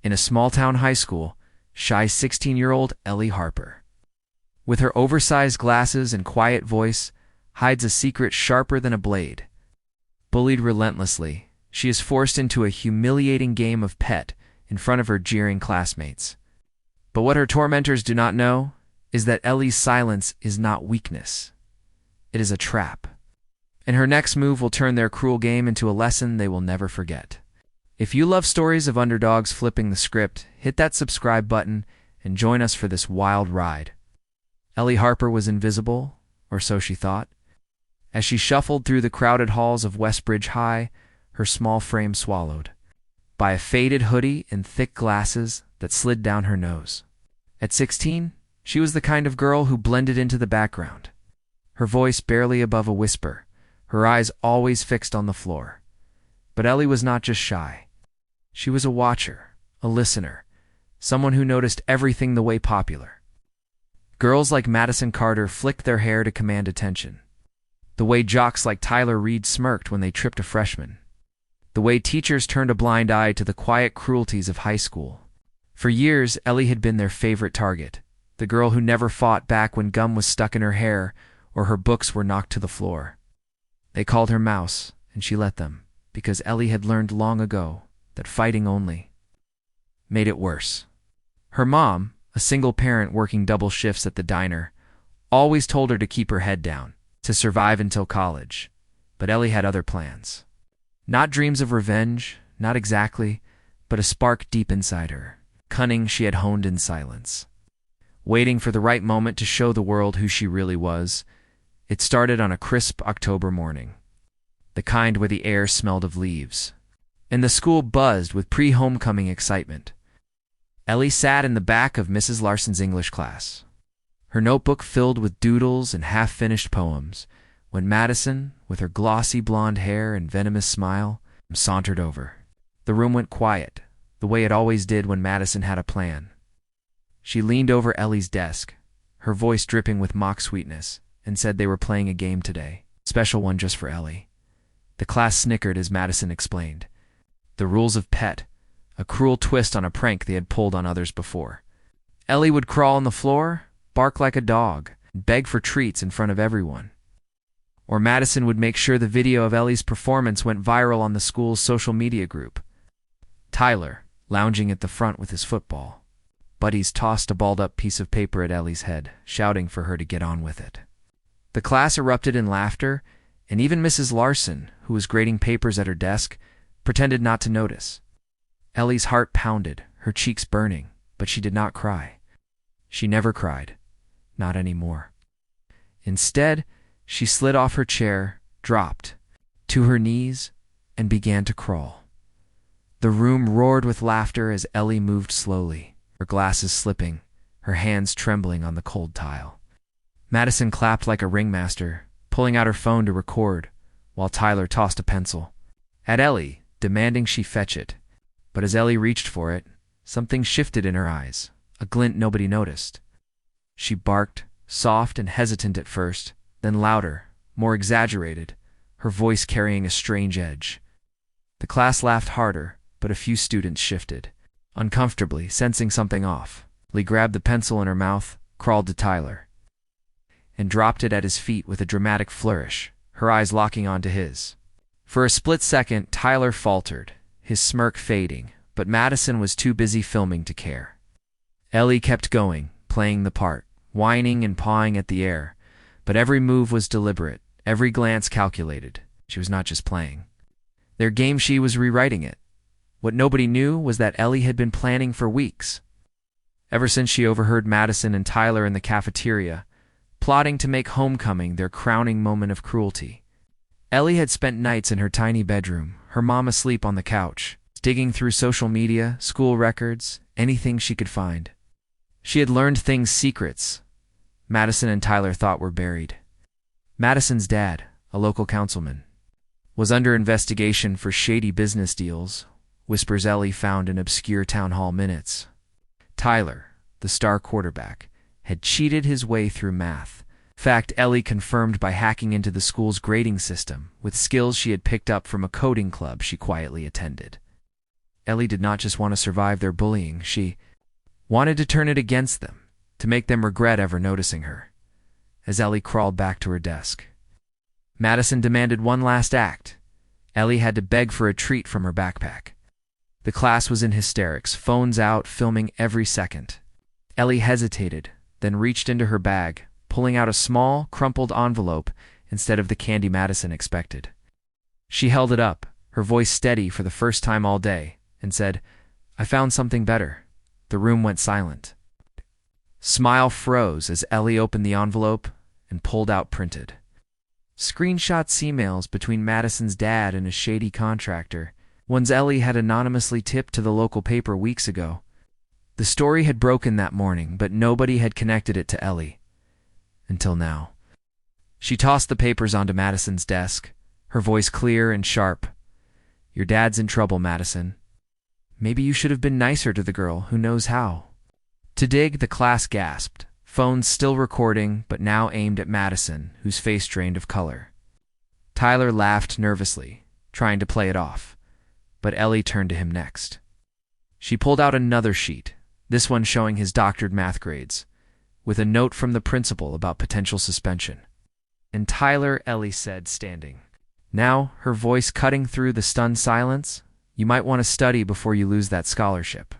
In a small-town high school, shy 16-year-old Ellie Harper, with her oversized glasses and quiet voice, hides a secret sharper than a blade. Bullied relentlessly, she is forced into a humiliating game of pet in front of her jeering classmates. But what her tormentors do not know is that Ellie's silence is not weakness. It is a trap. And her next move will turn their cruel game into a lesson they will never forget. If you love stories of underdogs flipping the script, hit that subscribe button and join us for this wild ride. Ellie Harper was invisible, or so she thought. As she shuffled through the crowded halls of Westbridge High, her small frame swallowed by a faded hoodie and thick glasses that slid down her nose. At 16, she was the kind of girl who blended into the background, her voice barely above a whisper, her eyes always fixed on the floor. But Ellie was not just shy. She was a watcher, a listener, someone who noticed everything the way popular. Girls like Madison Carter flicked their hair to command attention. The way jocks like Tyler Reed smirked when they tripped a freshman. The way teachers turned a blind eye to the quiet cruelties of high school. For years, Ellie had been their favorite target, the girl who never fought back when gum was stuck in her hair or her books were knocked to the floor. They called her Mouse, and she let them, because Ellie had learned long ago that fighting only made it worse. Her mom, a single parent working double shifts at the diner, always told her to keep her head down, to survive until college. But Ellie had other plans. Not dreams of revenge, not exactly, but a spark deep inside her, cunning she had honed in silence. Waiting for the right moment to show the world who she really was, it started on a crisp October morning. The kind where the air smelled of leaves, and the school buzzed with pre-homecoming excitement. Ellie sat in the back of Mrs. Larson's English class, her notebook filled with doodles and half-finished poems, when Madison, with her glossy blonde hair and venomous smile, sauntered over. The room went quiet, the way it always did when Madison had a plan. She leaned over Ellie's desk, her voice dripping with mock sweetness, and said they were playing a game today, a special one just for Ellie. The class snickered as Madison explained. The rules of pet, a cruel twist on a prank they had pulled on others before. Ellie would crawl on the floor, bark like a dog, and beg for treats in front of everyone. Or Madison would make sure the video of Ellie's performance went viral on the school's social media group. Tyler, lounging at the front with his football. Buddies tossed a balled-up piece of paper at Ellie's head, shouting for her to get on with it. The class erupted in laughter, and even Mrs. Larson, who was grading papers at her desk, pretended not to notice. Ellie's heart pounded, her cheeks burning, but she did not cry. She never cried. Not anymore. Instead, she slid off her chair, dropped to her knees, and began to crawl. The room roared with laughter as Ellie moved slowly, her glasses slipping, her hands trembling on the cold tile. Madison clapped like a ringmaster, pulling out her phone to record, while Tyler tossed a pencil at Ellie, demanding she fetch it. But as Ellie reached for it, something shifted in her eyes, a glint nobody noticed. She barked, soft and hesitant at first, then louder, more exaggerated, her voice carrying a strange edge. The class laughed harder, but a few students shifted. Uncomfortably, sensing something off, Ellie grabbed the pencil in her mouth, crawled to Tyler, and dropped it at his feet with a dramatic flourish, her eyes locking onto his. For a split second, Tyler faltered, his smirk fading, but Madison was too busy filming to care. Ellie kept going, playing the part, whining and pawing at the air, but every move was deliberate, every glance calculated. She was not just playing. Their game, she was rewriting it. What nobody knew was that Ellie had been planning for weeks. Ever since she overheard Madison and Tyler in the cafeteria, plotting to make homecoming their crowning moment of cruelty. Ellie had spent nights in her tiny bedroom, her mom asleep on the couch, digging through social media, school records, anything she could find. She had learned things secrets Madison and Tyler thought were buried. Madison's dad, a local councilman, was under investigation for shady business deals, whispers Ellie found in obscure town hall minutes. Tyler, the star quarterback, had cheated his way through math. Fact Ellie confirmed by hacking into the school's grading system with skills she had picked up from a coding club she quietly attended. Ellie did not just want to survive their bullying, she wanted to turn it against them, to make them regret ever noticing her. As Ellie crawled back to her desk, Madison demanded one last act. Ellie had to beg for a treat from her backpack. The class was in hysterics, phones out, filming every second. Ellie hesitated, then reached into her bag, pulling out a small, crumpled envelope instead of the candy Madison expected. She held it up, her voice steady for the first time all day, and said, "I found something better." The room went silent. Smile froze as Ellie opened the envelope and pulled out printed screenshots emails between Madison's dad and a shady contractor, ones Ellie had anonymously tipped to the local paper weeks ago. The story had broken that morning, but nobody had connected it to Ellie. Until now. She tossed the papers onto Madison's desk, her voice clear and sharp. "Your dad's in trouble, Madison. Maybe you should have been nicer to the girl who knows how." To dig, the class gasped, phones still recording, but now aimed at Madison, whose face drained of color. Tyler laughed nervously, trying to play it off, but Ellie turned to him next. She pulled out another sheet, this one showing his doctored math grades, with a note from the principal about potential suspension. "And Tyler," Ellie said, standing. Now, her voice cutting through the stunned silence, "you might want to study before you lose that scholarship."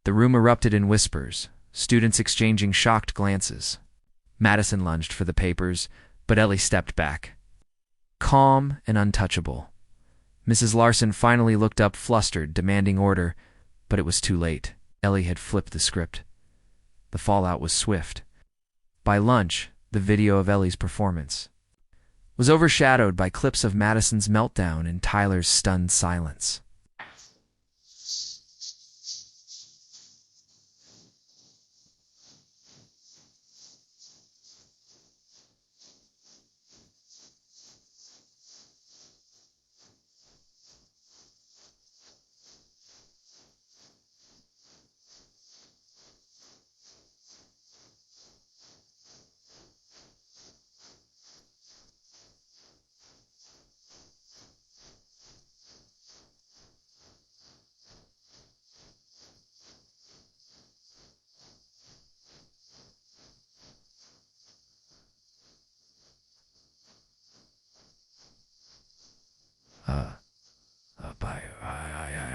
The room erupted in whispers, students exchanging shocked glances. Madison lunged for the papers, but Ellie stepped back. Calm and untouchable. Mrs. Larson finally looked up, flustered, demanding order, but it was too late. Ellie had flipped the script. The fallout was swift. By lunch, the video of Ellie's performance was overshadowed by clips of Madison's meltdown and Tyler's stunned silence.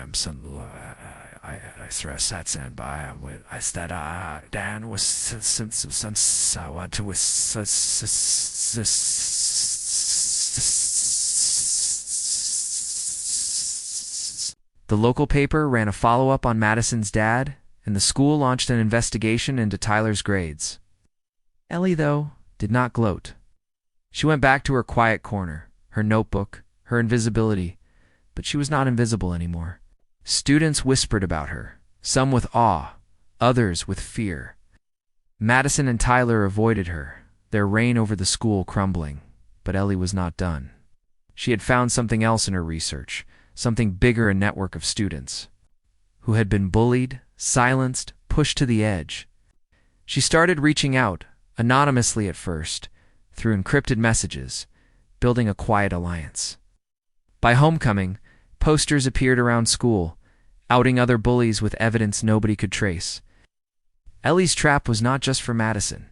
I'm son. I stress that and by with I said Dan was since I want to with The local paper ran a follow-up on Madison's dad, and the school launched an investigation into Tyler's grades. Ellie, though, did not gloat. She went back to her quiet corner, her notebook, her invisibility, but she was not invisible anymore. Students whispered about her, some with awe, others with fear. Madison and Tyler avoided her, their reign over the school crumbling, but Ellie was not done. She had found something else in her research, something bigger, a network of students who had been bullied, silenced, pushed to the edge. She started reaching out, anonymously at first, through encrypted messages, building a quiet alliance. By homecoming, posters appeared around school, outing other bullies with evidence nobody could trace. Ellie's trap was not just for Madison,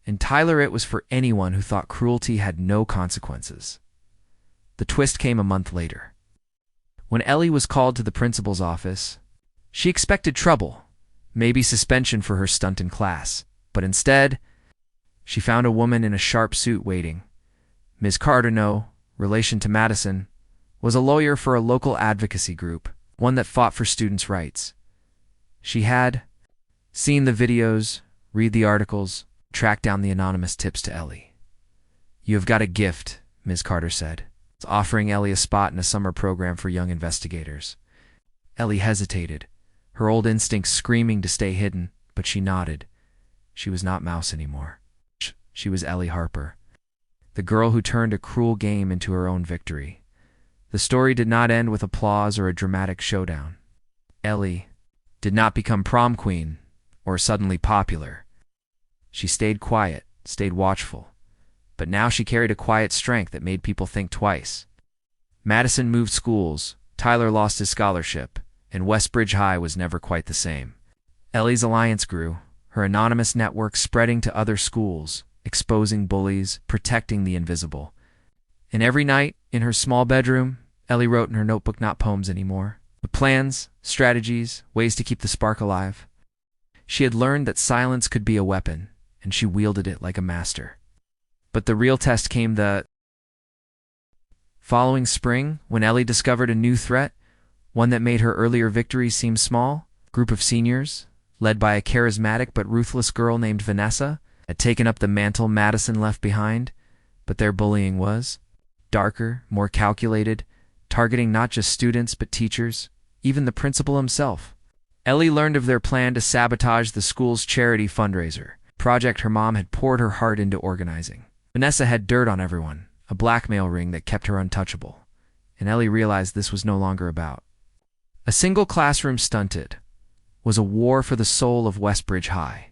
and Tyler, it was for anyone who thought cruelty had no consequences. The twist came a month later. When Ellie was called to the principal's office, she expected trouble, maybe suspension for her stunt in class, but instead, she found a woman in a sharp suit waiting. Ms. Cardeneau, relation to Madison, was a lawyer for a local advocacy group, one that fought for students' rights. She had seen the videos, read the articles, track down the anonymous tips to Ellie. "You have got a gift," Ms. Carter said, offering Ellie a spot in a summer program for young investigators. Ellie hesitated, her old instincts screaming to stay hidden, but she nodded. She was not Mouse anymore. She was Ellie Harper, the girl who turned a cruel game into her own victory. The story did not end with applause or a dramatic showdown. Ellie did not become prom queen or suddenly popular. She stayed quiet, stayed watchful, but now she carried a quiet strength that made people think twice. Madison moved schools, Tyler lost his scholarship, and Westbridge High was never quite the same. Ellie's alliance grew, her anonymous network spreading to other schools, exposing bullies, protecting the invisible. And every night, in her small bedroom, Ellie wrote in her notebook not poems anymore, but plans, strategies, ways to keep the spark alive. She had learned that silence could be a weapon, and she wielded it like a master. But the real test came the following spring, when Ellie discovered a new threat, one that made her earlier victories seem small. A group of seniors, led by a charismatic but ruthless girl named Vanessa, had taken up the mantle Madison left behind, but their bullying was darker, more calculated, targeting not just students but teachers, even the principal himself. Ellie learned of their plan to sabotage the school's charity fundraiser, a project her mom had poured her heart into organizing. Vanessa had dirt on everyone, a blackmail ring that kept her untouchable, and Ellie realized this was no longer about a single classroom stunted, was a war for the soul of Westbridge High.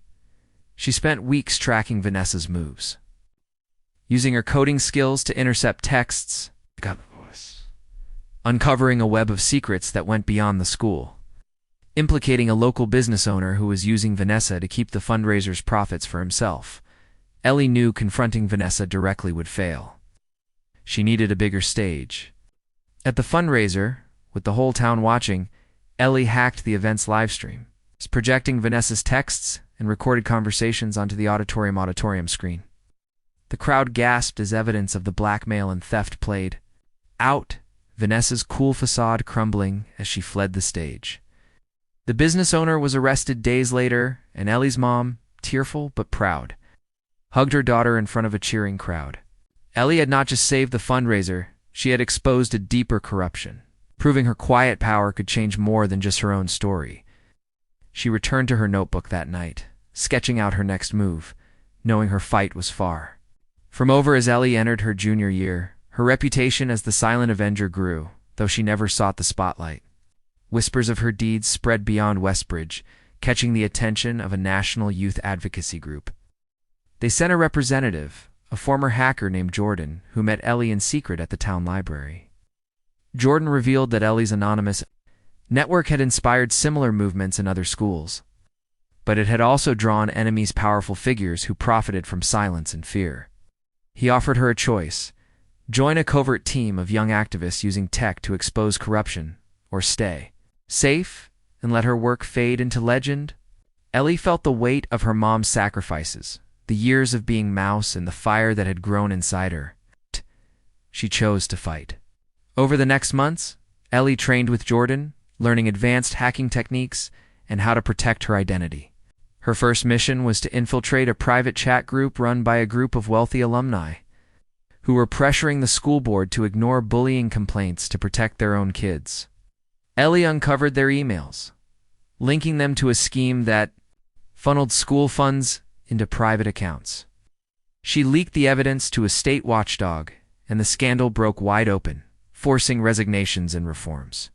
She spent weeks tracking Vanessa's moves, using her coding skills to intercept texts, uncovering a web of secrets that went beyond the school, implicating a local business owner who was using Vanessa to keep the fundraiser's profits for himself. Ellie knew confronting Vanessa directly would fail. She needed a bigger stage. At the fundraiser, with the whole town watching, Ellie hacked the event's livestream, projecting Vanessa's texts and recorded conversations onto the auditorium screen. The crowd gasped as evidence of the blackmail and theft played out, Vanessa's cool facade crumbling as she fled the stage. The business owner was arrested days later, and Ellie's mom, tearful but proud, hugged her daughter in front of a cheering crowd. Ellie had not just saved the fundraiser, she had exposed a deeper corruption, proving her quiet power could change more than just her own story. She returned to her notebook that night, sketching out her next move, knowing her fight was far from over. As Ellie entered her junior year, her reputation as the silent avenger grew, though she never sought the spotlight. Whispers of her deeds spread beyond Westbridge, catching the attention of a national youth advocacy group. They sent a representative, a former hacker named Jordan, who met Ellie in secret at the town library. Jordan revealed that Ellie's anonymous network had inspired similar movements in other schools, but it had also drawn enemies, powerful figures who profited from silence and fear. He offered her a choice: join a covert team of young activists using tech to expose corruption, or stay safe and let her work fade into legend. Ellie felt the weight of her mom's sacrifices, the years of being mouse and the fire that had grown inside her. She chose to fight. Over the next months, Ellie trained with Jordan, learning advanced hacking techniques and how to protect her identity. Her first mission was to infiltrate a private chat group run by a group of wealthy alumni who were pressuring the school board to ignore bullying complaints to protect their own kids. Ellie uncovered their emails, linking them to a scheme that funneled school funds into private accounts. She leaked the evidence to a state watchdog, and the scandal broke wide open, forcing resignations and reforms.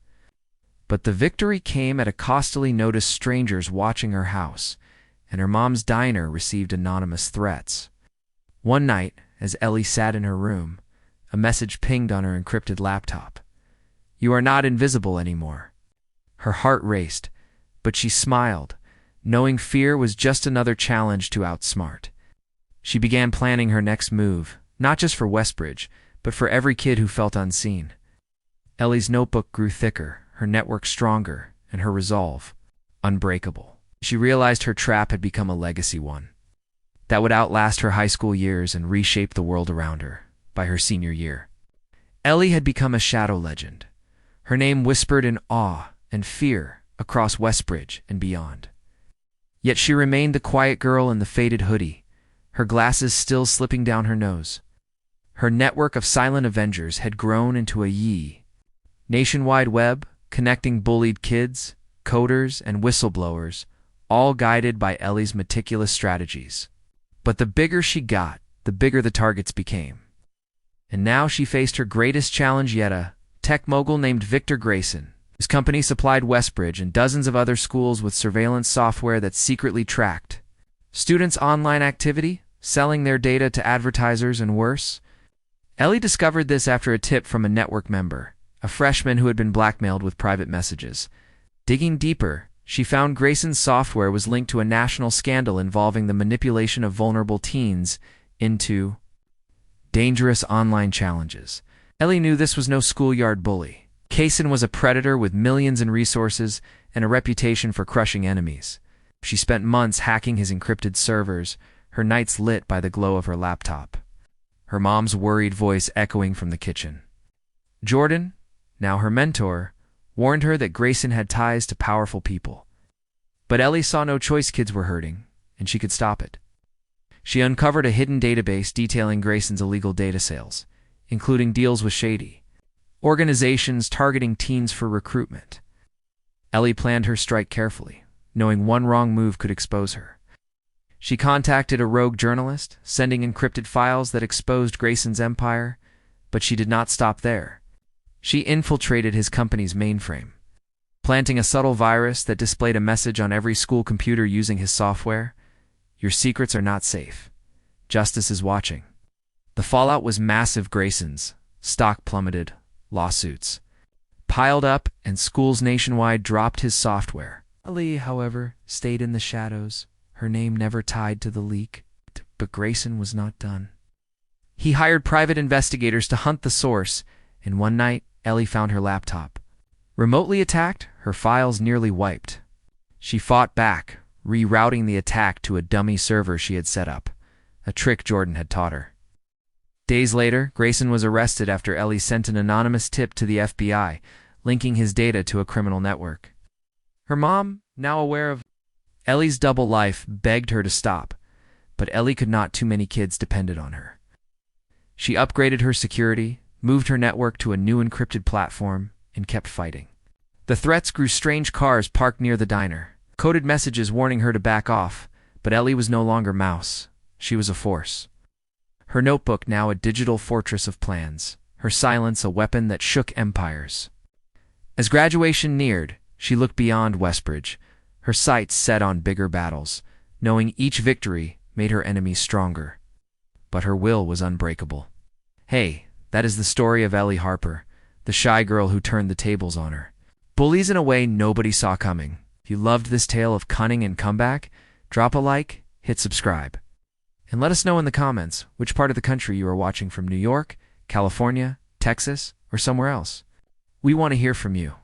But the victory came at a costly notice: strangers watching her house, and her mom's diner received anonymous threats. One night, as Ellie sat in her room, a message pinged on her encrypted laptop. "You are not invisible anymore." Her heart raced, but she smiled, knowing fear was just another challenge to outsmart. She began planning her next move, not just for Westbridge, but for every kid who felt unseen. Ellie's notebook grew thicker, her network stronger, and her resolve unbreakable. She realized her trap had become a legacy one that would outlast her high school years and reshape the world around her. By her senior year, Ellie had become a shadow legend, her name whispered in awe and fear across Westbridge and beyond. Yet she remained the quiet girl in the faded hoodie, her glasses still slipping down her nose. Her network of silent avengers had grown into a nationwide web, connecting bullied kids, coders, and whistleblowers, all guided by Ellie's meticulous strategies. But the bigger she got, the bigger the targets became. And now she faced her greatest challenge yet: a tech mogul named Victor Grayson, whose company supplied Westbridge and dozens of other schools with surveillance software that secretly tracked students' online activity, selling their data to advertisers and worse. Ellie discovered this after a tip from a network member, a freshman who had been blackmailed with private messages. Digging deeper, she found Grayson's software was linked to a national scandal involving the manipulation of vulnerable teens into dangerous online challenges. Ellie knew this was no schoolyard bully. Grayson was a predator with millions in resources and a reputation for crushing enemies. She spent months hacking his encrypted servers, her nights lit by the glow of her laptop. Her mom's worried voice echoing from the kitchen. Jordan, now her mentor, warned her that Grayson had ties to powerful people. But Ellie saw no choice. Kids were hurting, and she could stop it. She uncovered a hidden database detailing Grayson's illegal data sales, including deals with shady organizations targeting teens for recruitment. Ellie planned her strike carefully, knowing one wrong move could expose her. She contacted a rogue journalist, sending encrypted files that exposed Grayson's empire, but she did not stop there. She infiltrated his company's mainframe, planting a subtle virus that displayed a message on every school computer using his software. Your secrets are not safe. Justice is watching. The fallout was massive. Grayson's stock plummeted, lawsuits piled up, and schools nationwide dropped his software. Ellie, however, stayed in the shadows, her name never tied to the leak. But Grayson was not done. He hired private investigators to hunt the source, and one night, Ellie found her laptop remotely attacked, her files nearly wiped. She fought back, rerouting the attack to a dummy server she had set up, a trick Jordan had taught her. Days later, Grayson was arrested after Ellie sent an anonymous tip to the FBI, linking his data to a criminal network. Her mom, now aware of Ellie's double life, begged her to stop, but Ellie could not. Too many kids depended on her. She upgraded her security, moved her network to a new encrypted platform, and kept fighting. The threats grew. Strange cars parked near the diner, coded messages warning her to back off, but Ellie was no longer Mouse. She was a force. Her notebook now a digital fortress of plans, her silence a weapon that shook empires. As graduation neared, she looked beyond Westbridge, her sights set on bigger battles, knowing each victory made her enemies stronger. But her will was unbreakable. Hey, that is the story of Ellie Harper, the shy girl who turned the tables on her. Bullies in a way nobody saw coming. If you loved this tale of cunning and comeback, drop a like, hit subscribe. And let us know in the comments which part of the country you are watching from: New York, California, Texas, or somewhere else. We want to hear from you.